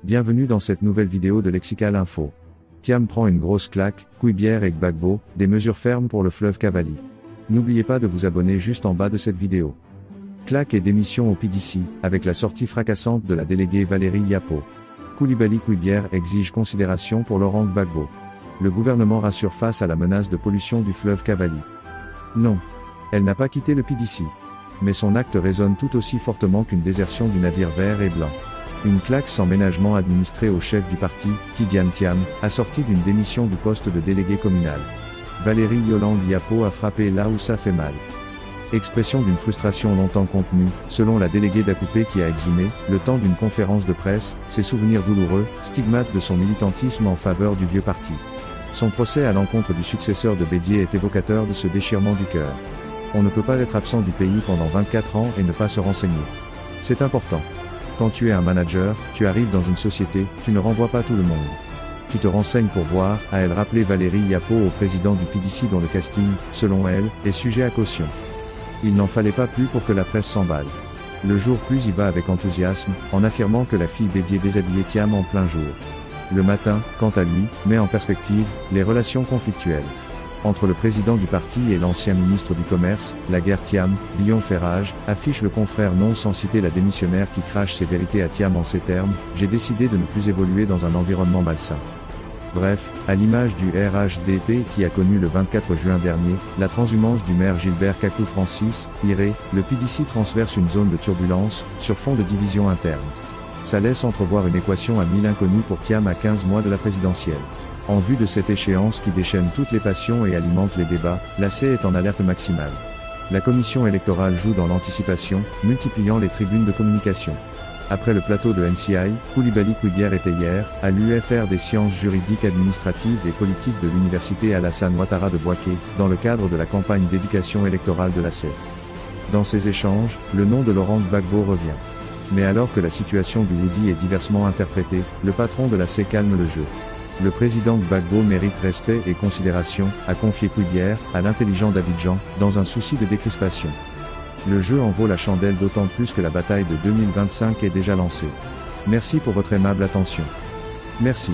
Bienvenue dans cette nouvelle vidéo de Lexical Info. Thiam prend une grosse claque, Kouibière et Gbagbo, des mesures fermes pour le fleuve Cavally. N'oubliez pas de vous abonner juste en bas de cette vidéo. Claque et démission au PDC, avec la sortie fracassante de la déléguée Valérie Yapo. Coulibaly Kouibière exige considération pour Laurent Gbagbo. Le gouvernement rassure face à la menace de pollution du fleuve Cavally. Non. Elle n'a pas quitté le PDC. Mais son acte résonne tout aussi fortement qu'une désertion du navire vert et blanc. Une claque sans ménagement administrée au chef du parti, Tidjane Thiam, assortie d'une démission du poste de délégué communal. Valérie Yolande Yapo a frappé là où ça fait mal. Expression d'une frustration longtemps contenue, selon la déléguée d'Acoupé qui a exhumé, le temps d'une conférence de presse, ses souvenirs douloureux, stigmates de son militantisme en faveur du vieux parti. Son procès à l'encontre du successeur de Bédier est évocateur de ce déchirement du cœur. On ne peut pas être absent du pays pendant 24 ans et ne pas se renseigner. C'est important. Quand tu es un manager, tu arrives dans une société, tu ne renvoies pas tout le monde. Tu te renseignes pour voir, a-elle rappelé Valérie Yapo au président du PDC dont le casting, selon elle, est sujet à caution. Il n'en fallait pas plus pour que la presse s'emballe. Le jour plus y va avec enthousiasme, en affirmant que la fille Bédier déshabillait Thiam en plein jour. Le matin, quant à lui, met en perspective, les relations conflictuelles. Entre le président du parti et l'ancien ministre du Commerce, la guerre Thiam, Billon-Ferrage, affiche le confrère non sans citer la démissionnaire qui crache ses vérités à Thiam en ces termes, j'ai décidé de ne plus évoluer dans un environnement malsain. Bref, à l'image du RHDP qui a connu le 24 juin dernier, la transhumance du maire Gilbert Kakou-Francis, Iré, le PDC transverse une zone de turbulence, sur fond de division interne. Ça laisse entrevoir une équation à 1000 inconnus pour Thiam à 15 mois de la présidentielle. En vue de cette échéance qui déchaîne toutes les passions et alimente les débats, l'AC est en alerte maximale. La commission électorale joue dans l'anticipation, multipliant les tribunes de communication. Après le plateau de NCI, Coulibaly Kouibière était hier, à l'UFR des sciences juridiques administratives et politiques de l'université Alassane Ouattara de Bouaké, dans le cadre de la campagne d'éducation électorale de l'AC. Dans ces échanges, le nom de Laurent Gbagbo revient. Mais alors que la situation du Woody est diversement interprétée, le patron de l'AC calme le jeu. Le président Gbagbo mérite respect et considération, a confié Kouibière, à l'intelligent d'Abidjan, dans un souci de décrispation. Le jeu en vaut la chandelle d'autant plus que la bataille de 2025 est déjà lancée. Merci pour votre aimable attention. Merci.